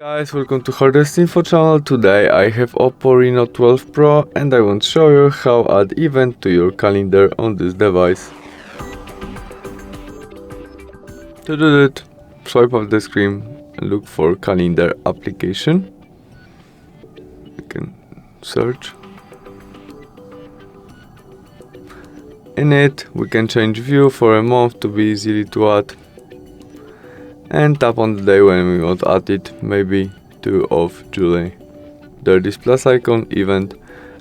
Guys, welcome to HardReset.Info channel. Today I have OPPO Reno 12 Pro and I want to show you how add event to your calendar on this device. To do that, swipe off the screen and look for calendar application. You can search. In it, we can change view for a month to be easily to add. And tap on the day when we want to add it, maybe 2 of July. There is plus icon, event,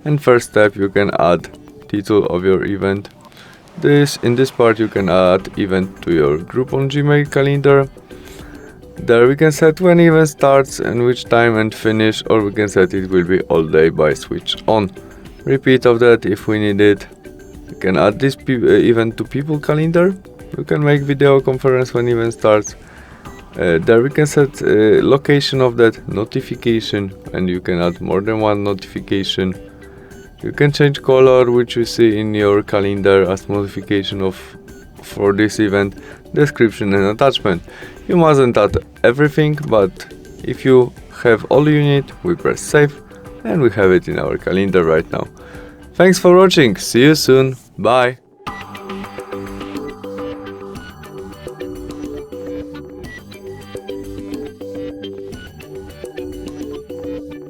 and first step you can add title of your event. In this part you can add event to your group on Gmail calendar. There we can set when event starts and which time and finish, or we can set it will be all day by switch on. Repeat of that if we need it. You can add this event to people calendar. You can make video conference when event starts. There we can set location of that notification, and you can add more than one notification. You can change color which you see in your calendar as modification for this event, description and attachment. You mustn't add everything, but if you have all you need, we press save and we have it in our calendar right now. Thanks for watching, see you soon, bye!